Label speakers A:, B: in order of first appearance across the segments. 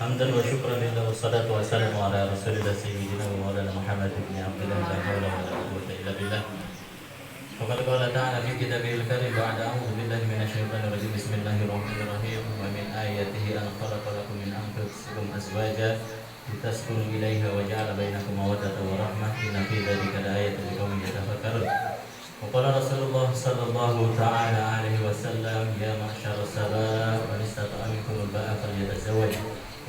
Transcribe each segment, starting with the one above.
A: Hamdan wa syukran lillah wa salatu wa salamu ala rasulillah sayyidina wa maulana Muhammad ibn Abdullah la hawla wa la quwwata illa billah. Wa qad qala ta'ala fi kitabil karim ba'da a'udzu billahi minasy syaithanir rajim bismillahirrahmanirrahim wa min ayatihi an khalaqa lakum min anfusikum azwajan litaskunu ilaiha wa ja'ala bainakum mawaddatan wa rahmah inna fi dzalika laayatin liqaumin yatafakkarun. Wa qala Rasulullah sallallahu ta'ala alaihi wasallam ya ma'syarus sabab man istata'a minkum al-ba'a falyatazawwaj.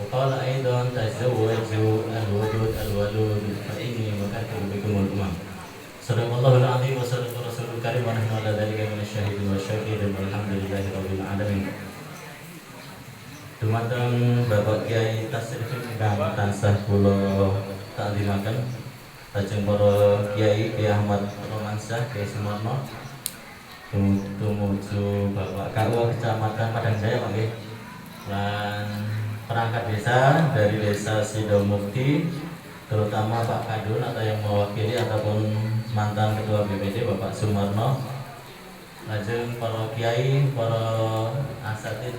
A: وقال أيضا تزوجوا الودود الولود فإني مكثر بكم الأمم. صدق الله العظيم وصدق رسول الكريم ونحن على ذلك من الشاهدين والشاكرين والحمد لله رب العالمين. Dumateng Bapak Kiai Tasrif ingkang tansah kula taklimaken, lajeng para Kiai Kiai Ahmad Romansyah, Kiai Sumarno, tumuju Bapak KU Kecamatan Padangjaya nggih. Lan perangkat desa dari desa Sidomukti, terutama Pak Kadun atau yang mewakili ataupun mantan ketua BPD Bapak Sumarno, lajeng para kiai, para asatid,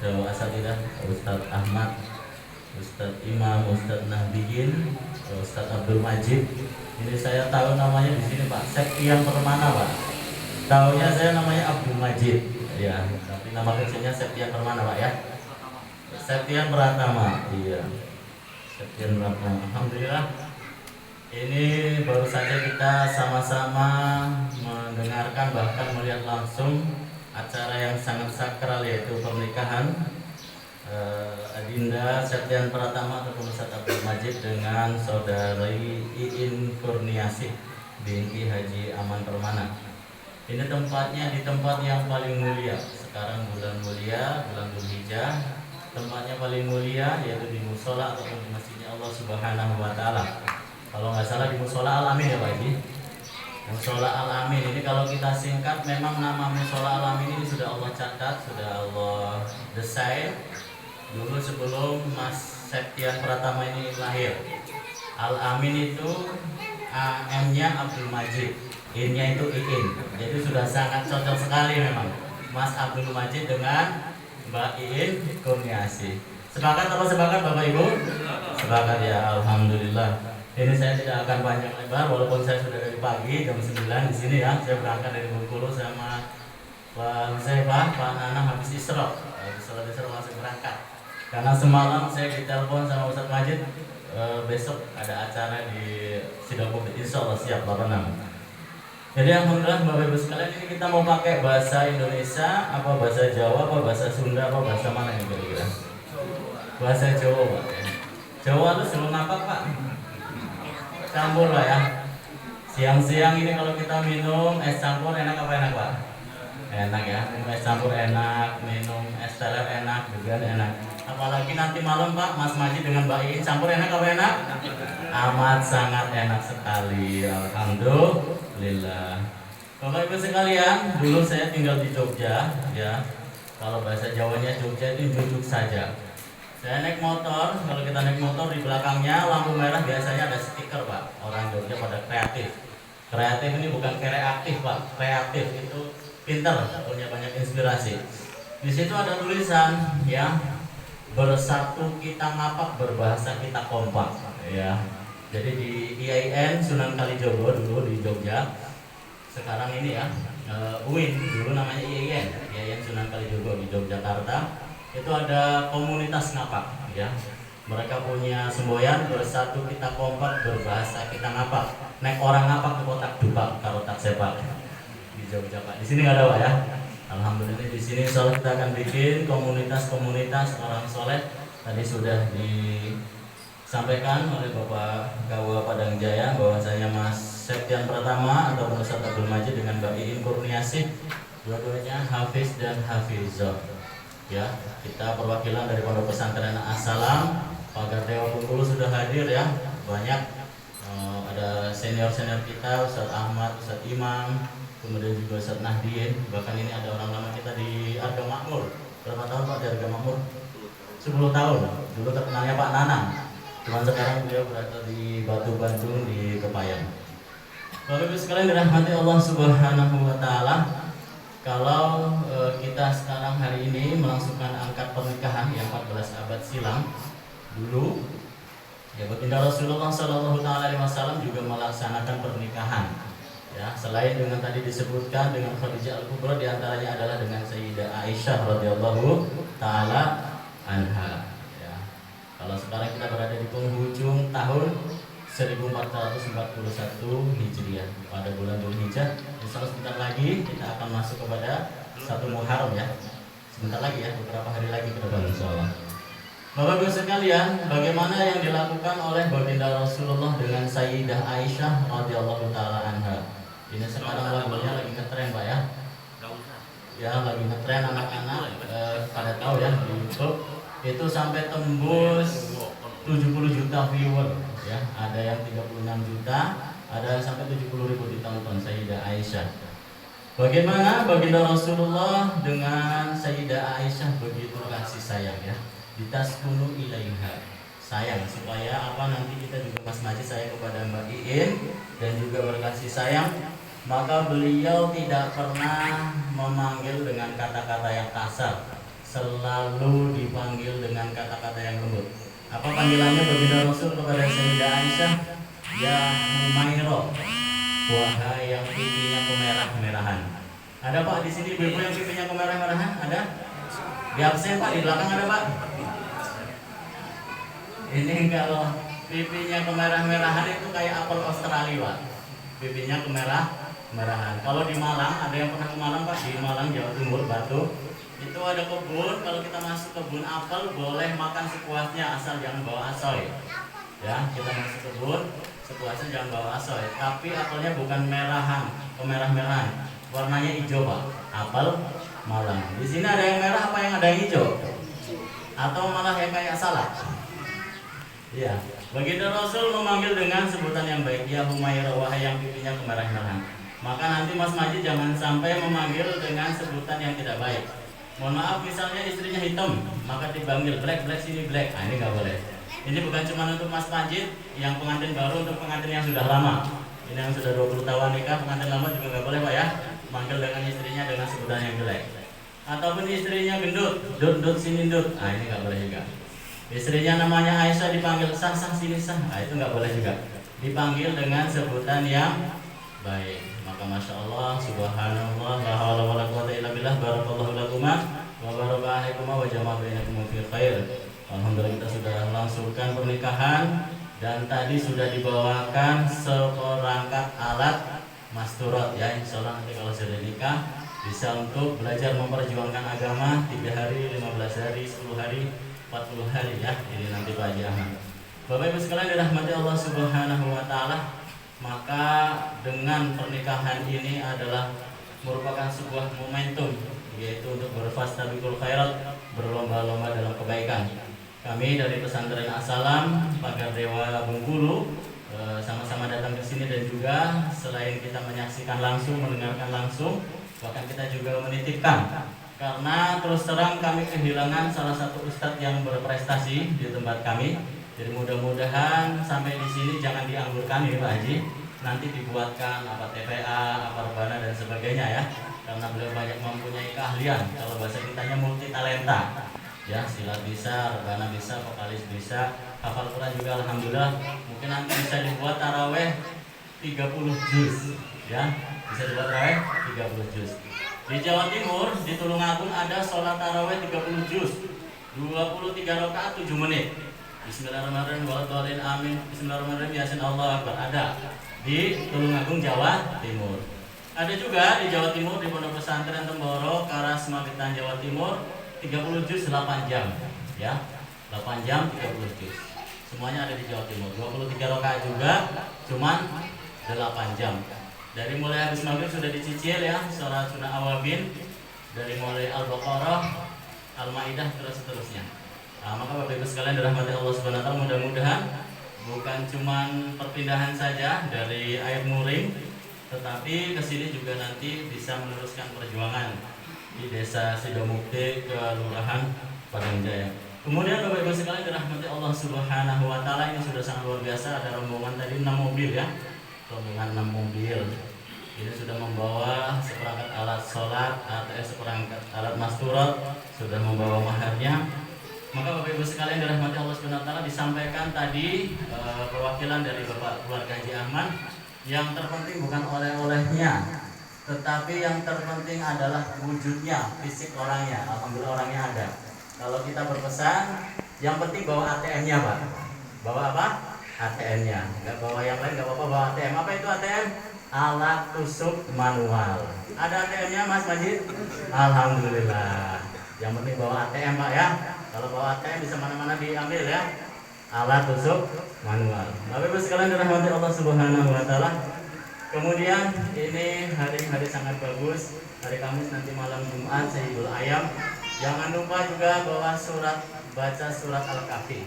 A: asatidah, Ustadz Ahmad, Ustadz Imam, Ustadz Nahdiyin, Ustadz Abdul Majid. Ini saya tahu namanya di sini Pak Septian Permana Pak. Tahunya saya namanya Abdul Majid, ya, tapi nama kecilnya Septian Permana Pak ya. Septian Pratama, iya. Septian Pratama. Alhamdulillah. Ini baru saja kita sama-sama mendengarkan bahkan melihat langsung acara yang sangat sakral yaitu pernikahan Adinda Septian Pratama atau Ustadz Abdul Majid dengan saudari Iin Kurniasih binti Haji Aman Permana. Ini tempatnya di tempat yang paling mulia. Sekarang bulan mulia, bulan Dzulhijjah. Tempatnya paling mulia yaitu di musola ataupun di masjidnya Allah Subhanahu wa Ta'ala. Kalau nggak salah di musola Al-Amin ya Pak Haji. Musola Al-Amin ini kalau kita singkat, memang nama musola Al-Amin ini sudah Allah catat, sudah Allah desain dulu sebelum Mas Septian Pratama ini lahir. Al-Amin itu AM-nya Abdul Majid, In-nya itu Iin. Jadi sudah sangat cocok sekali memang Mas Abdul Majid dengan Mbak Iin Kurniasih. Sepakat apa sepakat Bapak Ibu? Sepakat ya, alhamdulillah. Ini saya tidak akan panjang lebar walaupun saya sudah dari pagi jam 9 di sini ya. Saya berangkat dari Bengkulu sama Pak Nana habis Isra. Habis sholat Isra langsung berangkat. Karena semalam saya ditelepon sama Ustadz Majid, besok ada acara di Sidomukti, insya Allah siap Bapak Nana. Jadi alhamdulillah Bapak Ibu sekalian, ini kita mau pakai bahasa Indonesia, apa bahasa Jawa, apa bahasa Sunda, apa bahasa mana ini kira-kira? Bahasa Jawa Pak. Jawa itu selalu apa Pak? Campur lah ya. Siang-siang ini kalau kita minum es campur enak apa enak Pak? Enak ya, minum es campur enak, minum es teler enak, juga enak. Apalagi nanti malam Pak, Mas Majid dengan Mbak Iin campur enak apa enak? Amat sangat enak sekali, alhamdulillah. Bapak Ibu sekalian, dulu saya tinggal di Jogja, ya. Kalau bahasa Jawanya Jogja itu jujuk saja. Saya naik motor, kalau kita naik motor di belakangnya lampu merah biasanya ada stiker Pak. Orang Jogja pada kreatif. Kreatif ini bukan kreatif Pak, kreatif itu pintar, punya banyak inspirasi. Di situ ada tulisan, ya. Bersatu kita ngapak, berbahasa kita kompak, ya. Jadi di IAIN Sunan Kalijogo dulu di Jogja, sekarang ini ya UIN, dulu namanya IAIN Sunan Kalijogo di Yogyakarta, itu ada komunitas ngapak, ya. Mereka punya semboyan, bersatu kita kompak, berbahasa kita ngapak. Naik orang ngapak ke kotak dupak, karotak sepak di Jogja Pak. Di sini nggak ada Pak ya. Alhamdulillah di sini insyaallah kita akan bikin komunitas-komunitas orang soleh. Tadi sudah disampaikan oleh Bapak Kawa Padangjaya bahwasanya Mas Septian Pratama atau Ustadz Abdul Majid dengan Mbak Iin Kurniasih, dua-duanya hafiz dan hafizah. Ya, kita perwakilan dari Pondok Pesantren As-Salam, Pagar Dewa Bengkulu sudah hadir ya. Banyak ada senior-senior kita, Ustadz Ahmad, Ustadz Imam, kemudian juga Ustadz Nahdiyin, bahkan ini ada orang lama kita di Arga Makmur. Berapa tahun Pak di Arga Makmur? 10 tahun. Dulu terkenalnya Pak Nanang. Cuman sekarang beliau berada di Batu Bandung di Kepayang. Bapak Ibu sekalian dirahmati Allah Subhanahu wa Ta'ala. Kalau kita sekarang hari ini melangsungkan akad pernikahan yang 14 abad silam dulu, ya baginda Rasulullah Shallallahu Alaihi Wasallam juga melaksanakan pernikahan. Ya, selain dengan tadi disebutkan dengan Khadijah Al-Kubra, diantaranya adalah dengan Sayyidah Aisyah radhiyallahu taala anha. Ya. Kalau sekarang kita berada di penghujung tahun 1441 Hijriah pada bulan Dzulhijjah. Insya Allah sebentar lagi kita akan masuk kepada 1 Muharram ya. Sebentar lagi ya, beberapa hari lagi ke depan insya Allah. Bapak Ibu sekalian, bagaimana yang dilakukan oleh baginda Rasulullah dengan Sayyidah Aisyah radhiyallahu taala anha? Ini sekarang lagunya lagi ngetren Pak ya. Ya lagi ngetren anak-anak pada tahu ya di YouTube itu sampai tembus 70 juta viewer ya. Ada yang 36 juta, ada yang sampai 70.000 ditonton Sayyidah Aisyah. Bagaimana baginda Rasulullah dengan Sayyidah Aisyah begitu kasih sayang ya. Ditaskunu ilaiha. Sayang supaya apa nanti kita juga Mas Majid sayang kepada Mbak Iin dan juga berkasih sayang. Maka beliau tidak pernah memanggil dengan kata-kata yang kasar, selalu dipanggil dengan kata-kata yang lembut. Apa panggilannya baginda Rasul kepada Sayyidah Aisyah? Ya Humairo, wahai yang pipinya kemerah-merahan. Ada Pak di sini ibu yang pipinya kemerah-merahan? Ada? Di absen Pak, di belakang ada Pak. Ini kalau pipinya kemerah-merahan itu kayak apel Australia Pak. Pipinya kemerah-merahan. Kalau di Malang, ada yang pernah ke Malang Pak? Di Malang, Jawa Timur, Batu. Itu ada kebun, kalau kita masuk kebun apel boleh makan sepuasnya asal jangan bawa asoy. Ya, kita masuk kebun, sepuasnya jangan bawa asoy. Tapi apelnya bukan merahan, kemerah-merahan. Warnanya hijau Pak. Apel Malang. Di sini ada yang merah apa yang ada yang hijau? Atau malah yang kayak salad? Iya. Baginda Rasul memanggil dengan sebutan yang baik, ya Humaira, wahai yang pipinya kemerah-merahan. Maka nanti Mas Majid jangan sampai memanggil dengan sebutan yang tidak baik. Mohon maaf, misalnya istrinya hitam, maka dipanggil black sini black. Ini nggak boleh. Ini bukan cuma untuk Mas Majid yang pengantin baru, untuk pengantin yang sudah lama. Ini yang sudah 20 tahun nikah, pengantin lama juga nggak boleh Pak ya. Manggil dengan istrinya dengan sebutan yang jelek. Ataupun istrinya gendut, dut sini dut. Ini nggak boleh juga. Istrinya namanya Aisyah dipanggil sah sini sah. Itu nggak boleh juga. Dipanggil dengan sebutan yang baik. Maka Masya Allah, Subhanallah, la haula wala quwwata illa billah, barakallahu lakuma wa baraka alaikuma wa jama'a bainakum fi khair. Alhamdulillah kita sudah langsungkan pernikahan dan tadi sudah dibawakan seperangkat alat masturat ya. Insyaallah nanti kalau sudah nikah bisa untuk belajar memperjuangkan agama 3 hari, 15 hari, 10 hari, 40 hari ya. Ini nanti Pak Haji Ahmad. Bapak Ibu sekalian dirahmati Allah Subhanahu wa taala. Maka dengan pernikahan ini adalah merupakan sebuah momentum, yaitu untuk berfastabiqul khairat, berlomba-lomba dalam kebaikan. Kami dari Pesantren As-Salam Pagar Dewa Bengkulu sama-sama datang ke sini dan juga selain kita menyaksikan langsung, mendengarkan langsung, bahkan kita juga menitipkan. Karena terus terang kami kehilangan salah satu ustadz yang berprestasi di tempat kami. Jadi mudah-mudahan sampai di sini jangan dianggurkan ini Pak Haji. Nanti dibuatkan apa TPA, apa rebana dan sebagainya ya. Karena beliau banyak mempunyai keahlian. Kalau bahasa kitanya multi talenta. Ya, silat bisa, rebana bisa, vokalis bisa, hafal Quran juga alhamdulillah. Mungkin nanti bisa dibuat taraweh 30 juz ya. Bisa dibuat taraweh 30 juz. Di Jawa Timur di Tulungagung ada sholat taraweh 30 juz. 23 rakaat 7 menit. Bismillahirrahmanirrahim, waladhdallin amin. Bismillahirrahmanirrahim, yasin Allah akbar. Ada di Tulungagung Jawa Timur. Ada juga di Jawa Timur di Pondok Pesantren Temboro, Karas Magetan Jawa Timur 30 juz 8 jam ya. 8 jam 30 juz. Semuanya ada di Jawa Timur. 23 rakaat juga cuman 8 jam. Dari mulai habis maghrib sudah dicicil ya sholat sunnah awabin dari mulai Al-Baqarah, Al-Maidah terus seterusnya. Maka Bapak Ibu sekalian dirahmati Allah Subhanahu wa taala, mudah-mudahan bukan cuman perpindahan saja dari air muring, tetapi kesini juga nanti bisa meneruskan perjuangan di Desa Sidomukti, Kelurahan Padang Jaya. Kemudian Bapak Ibu sekalian dirahmati Allah Subhanahu wa taala, ini sudah sangat luar biasa. Ada rombongan tadi 6 mobil ya. Rombongan 6 mobil. Ini sudah membawa seperangkat alat sholat, seperangkat alat masturat, sudah membawa maharnya. Maka Bapak Ibu sekalian dirahmati Allah Subhanahu wa taala, disampaikan tadi perwakilan dari Bapak keluarga Haji Ahmad, yang terpenting bukan oleh-olehnya, tetapi yang terpenting adalah wujudnya, fisik orangnya. Alhamdulillah orangnya ada. Kalau kita berpesan, yang penting bawa ATM-nya, Pak. Bawa apa? ATM-nya. Enggak bawa yang lain, enggak apa-apa, bawa ATM. Apa itu ATM? Alat tusuk manual. Ada ATM-nya, Mas Majid? Alhamdulillah. Yang penting bawa ATM, Pak ya. Kalau bawa ATM bisa mana-mana diambil ya. Alat tusuk manual. Bapak Ibu sekalian dirahmati Allah Subhanahu wa taala. Kemudian ini hari-hari sangat bagus. Hari Kamis nanti malam Jumat Sayyidul Ayam. Jangan lupa juga bawa baca surat Al-Kahfi.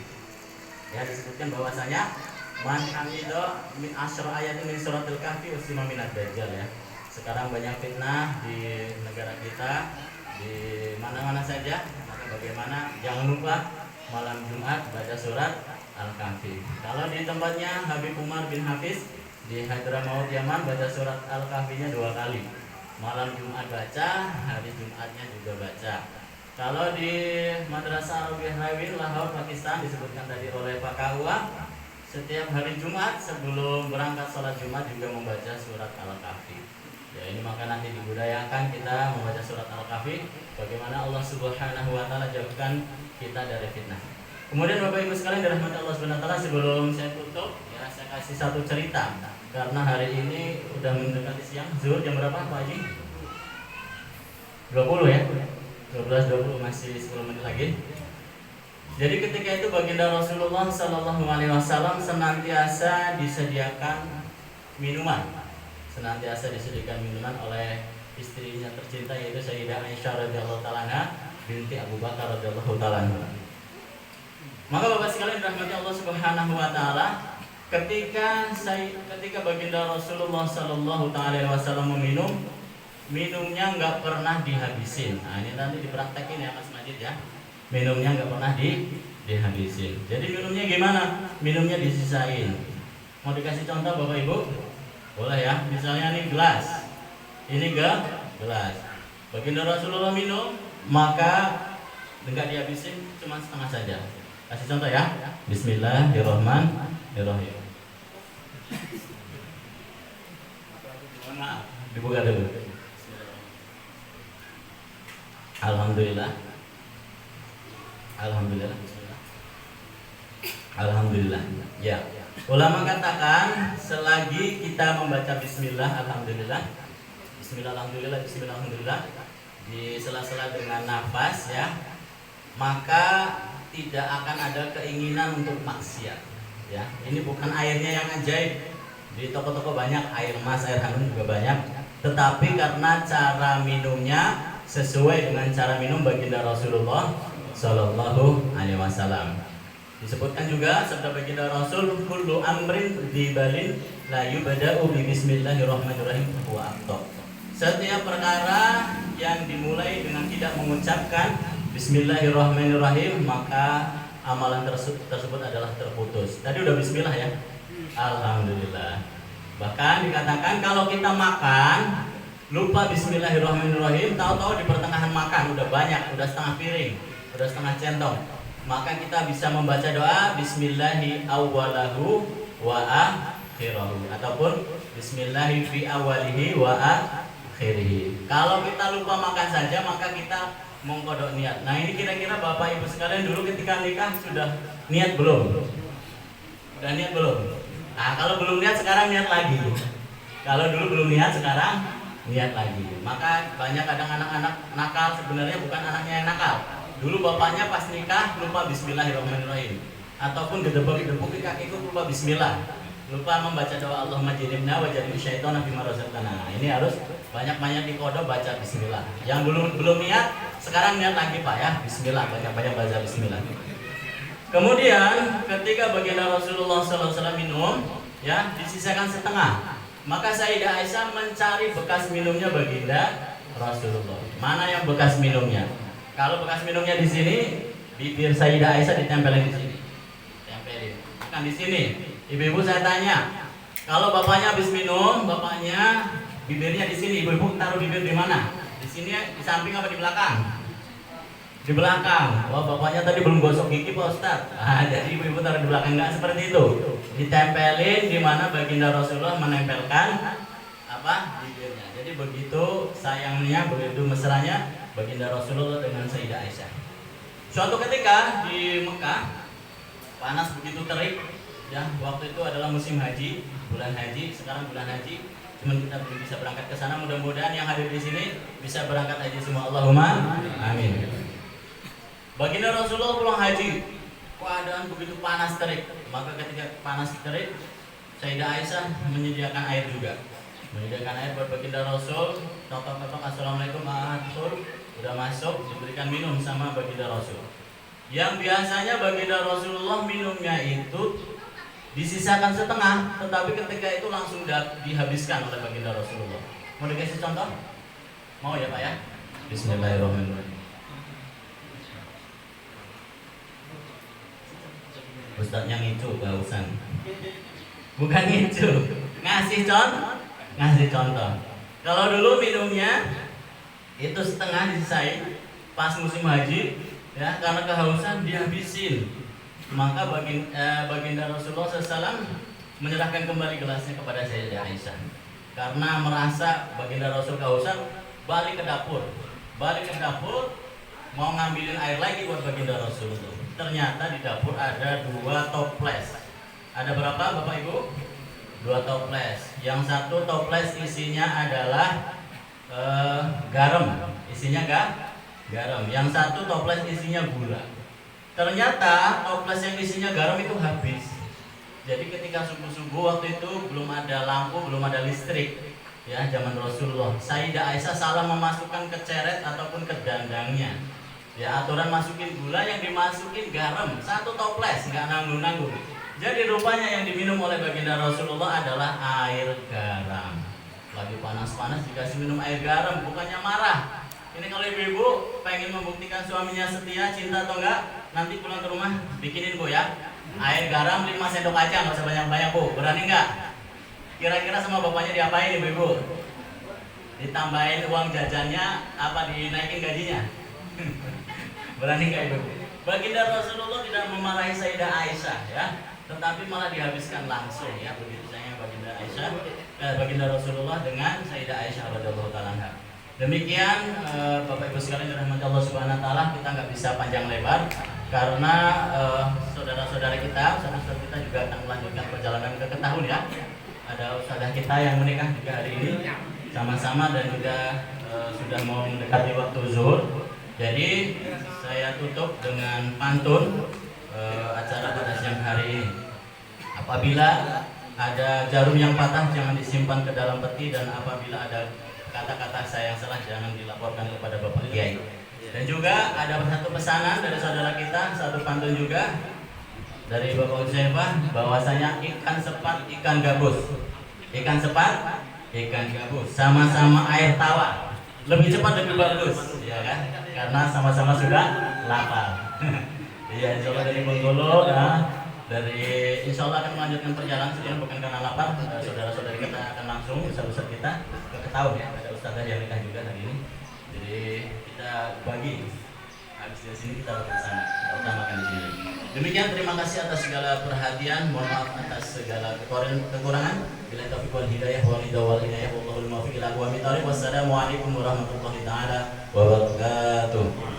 A: Ya, disebutkan bahwasanya man hamido min asyra ayatin min surat Al-Kahfi usima minad dajjal ya. Sekarang banyak fitnah di negara kita, di mana-mana saja. Maka bagaimana? Jangan lupa malam Jumat baca surat Al-Kahfi. Kalau di tempatnya Habib Umar bin Hafiz di Hadramaut Yaman, baca surat Al-Kahfinya 2 kali. Malam Jumat baca, hari Jumatnya juga baca. Kalau di Madrasah Arabiyah Rawin Lahore Pakistan, disebutkan tadi oleh Pak Kawa, setiap hari Jumat sebelum berangkat sholat Jumat juga membaca surat Al-Kahfi. Ya, ini maka nanti dibudayakan kita membaca surat Al-Kahfi, bagaimana Allah Subhanahu wa taala jauhkan kita dari fitnah. Kemudian Bapak Ibu sekalian dirahmati Allah Subhanahu wa taala, sebelum saya tutup ya, saya kasih satu cerita. Karena hari ini udah mendekati siang, zuhur jam berapa Pak Haji? 20 ya? 12.20, masih 10 menit lagi. Jadi ketika itu baginda Rasulullah Sallallahu Alaihi Wasallam senantiasa disediakan minuman, oleh istrinya tercinta, yaitu Sayyidah Aisyah radhiyallahu taala binti Abu Bakar radhiyallahu taala. Maka Bapak sekalian dirahmati Allah Subhanahu wa taala, ketika baginda Rasulullah Sallallahu Alaihi Wasallam meminum, minumnya nggak pernah dihabisin. Nah, ini nanti dipraktekin ya Mas Majid ya. Minumnya nggak pernah dihabisin. Jadi minumnya gimana? Minumnya disisain. Mau dikasih contoh Bapak Ibu? Boleh ya. Misalnya ini gelas. Ini gelas. Baginda Rasulullah minum, maka nggak dihabisin, cuma setengah saja. Kasih contoh ya. Bismillahirrahmanirrahim. Maaf, dibuka dulu. Alhamdulillah. Ya. Ulama katakan selagi kita membaca bismillah alhamdulillah di sela-sela dengan nafas ya, maka tidak akan ada keinginan untuk maksiat ya. Ini bukan airnya yang ajaib. Di toko-toko banyak air mas, air hanum juga banyak, tetapi karena cara minumnya sesuai dengan cara minum baginda Rasulullah Sallallahu Alaihi Wasallam. Disebutkan juga sabda baginda Rasul, kullu amrin dibalin la yubda'u bi bismillahirrahmanirrahim huwa afdal. Setiap perkara yang dimulai dengan tidak mengucapkan bismillahirrahmanirrahim, maka amalan tersebut adalah terputus. Tadi udah bismillah ya. Alhamdulillah. Bahkan dikatakan kalau kita makan lupa bismillahirrahmanirrahim, tahu-tahu di pertengahan makan udah banyak, udah setengah piring, udah setengah centong, maka kita bisa membaca doa bismillahi awwalahu wa akhirahu, ataupun bismillahi fi awwalihi wa akhirihi. Kalau kita lupa makan saja, maka kita mengkodok niat. Nah, ini kira-kira Bapak Ibu sekalian dulu ketika nikah sudah niat belum? Udah niat belum? Nah, kalau belum niat sekarang niat lagi. Kalau dulu belum niat sekarang niat lagi. Maka banyak kadang anak-anak nakal, sebenarnya bukan anaknya yang nakal. Dulu bapaknya pas nikah lupa bismillahirrahmanirrahim, ataupun gedebuk-gedebuk kakiku lupa bismillah, lupa membaca doa Allahumma jannibna wa jannib syaitana fima razaqtana. Ini harus banyak-banyak dikodok baca bismillah. Yang dulu belum niat, sekarang niat lagi Pak ya. Bismillah, banyak-banyak baca bismillah. Kemudian ketika baginda Rasulullah SAW minum, ya disisakan setengah. Maka Sayyidah Aisyah mencari bekas minumnya baginda Rasulullah. Mana yang bekas minumnya? Kalau bekas minumnya di sini, bibir Sayyidah Aisyah ditempelin di sini. Tempelin. Bukan di sini. Ibu-ibu saya tanya, kalau bapaknya habis minum, bapaknya Bibirnya di sini, ibu-ibu taruh bibir di mana? Di sini, di samping apa di belakang? Di belakang. Wah, bapaknya tadi belum gosok gigi Pak Ustadz. Jadi ibu-ibu taruh di belakang, nggak seperti itu. Ditempelin di mana baginda Rasulullah menempelkan apa? Bibirnya. Jadi begitu sayangnya, begitu mesranya baginda Rasulullah dengan Sayyidah Aisyah. Suatu ketika di Mekah panas begitu terik, ya waktu itu adalah musim haji, bulan haji. Sekarang bulan haji, cuman kita belum bisa berangkat ke sana. Mudah-mudahan yang hadir di sini bisa berangkat haji semua. Allahumma amin. Baginda Rasulullah pulang haji, keadaan begitu panas terik. Maka ketika panas terik, Sayyidah Aisyah menyediakan air juga. Menyediakan air buat baginda Rasul. Tok-tok, assalamualaikum Rasul. Udah masuk, diberikan minum sama baginda Rasul. Yang biasanya baginda Rasulullah minumnya itu disisakan setengah, tetapi ketika itu langsung dihabiskan oleh baginda Rasulullah. Mau dikasih contoh? Mau ya Pak ya? Bismillahirrahmanirrahim. Ustadznya ngicu, kehausan. Bukan ngicu, ngasih contoh. Kalau dulu minumnya itu setengah disisain pas musim haji, ya karena kehausan dihabisin. Maka baginda Rasulullah SAW menyerahkan kembali gelasnya kepada Sayyidah Aisyah. Karena merasa baginda Rasul kehausan, balik ke dapur, mau ngambilin air lagi buat baginda Rasulullah. Ternyata di dapur ada 2 toples. Ada berapa Bapak Ibu? 2 toples. Yang satu toples isinya adalah garam. Isinya garam. Yang satu toples isinya gula. Ternyata toples yang isinya garam itu habis. Jadi ketika subuh-subuh waktu itu belum ada lampu, belum ada listrik. Ya, zaman Rasulullah. Sayyidah Aisyah salah memasukkan ke ceret ataupun ke dandangnya. Ya, aturan masukin gula, yang dimasukin garam. 1 toples, nggak nanggung-nanggung. Jadi rupanya yang diminum oleh baginda Rasulullah adalah air garam. Lagi panas-panas dikasih minum air garam, bukannya marah. Ini kalau ibu-ibu pengen membuktikan suaminya setia, cinta atau enggak, nanti pulang ke rumah bikinin Bu ya. Air garam 5 sendok aja, nggak usah banyak-banyak Bu. Berani nggak? Kira-kira sama bapaknya diapain ibu-ibu? Ditambahin uang jajannya apa dinaikin gajinya? Berani nggak ibu? Baginda Rasulullah tidak memarahi Sayyidah Aisyah ya, tetapi malah dihabiskan langsung ya, begitu sayangnya baginda Rasulullah dengan Sayyidah Aisyah radhiyallahu taala. Demikian Bapak Ibu sekalian dirahmati Allah Subhanahu wa taala, kita nggak bisa panjang lebar karena saudara-saudara kita, saudara-saudara kita juga akan melanjutkan perjalanan ke tahun ya. Ada saudara kita yang menikah juga hari ini sama-sama dan juga sudah mau mendekati waktu zuhur. Jadi saya tutup dengan pantun acara pada siang hari ini. Apabila ada jarum yang patah jangan disimpan ke dalam peti, dan apabila ada kata-kata saya yang salah jangan dilaporkan kepada Bapak Kiai. Dan juga ada satu pesanan dari saudara kita, satu pantun juga dari Bapak Uzaifah, bahwasanya ikan sepat, ikan gabus. Ikan sepat, ikan gabus, sama-sama air tawar, lebih cepat lebih bagus, ya kan? Karena sama-sama sudah lapar. Iya, insya Allah dari Bengkulu, dari insya Allah akan melanjutkan perjalanan sebenarnya bukan karena lapar. Saudara-saudari kita akan langsung ustaz-ustaz kita ke Ketaun ya. Ada ustazah yang nikah juga hari ini. Jadi kita bagi. Habis dari sini kita ke sana. Kita utamakan di sini. Demikian, terima kasih atas segala perhatian. Mohon maaf atas segala kekurangan. Bila taufiq wal hidayah wal hidayah wallahul muwaffiq ila aqwamit thoriq. Wassalamualaikum warahmatullahi taala wabarakatuh.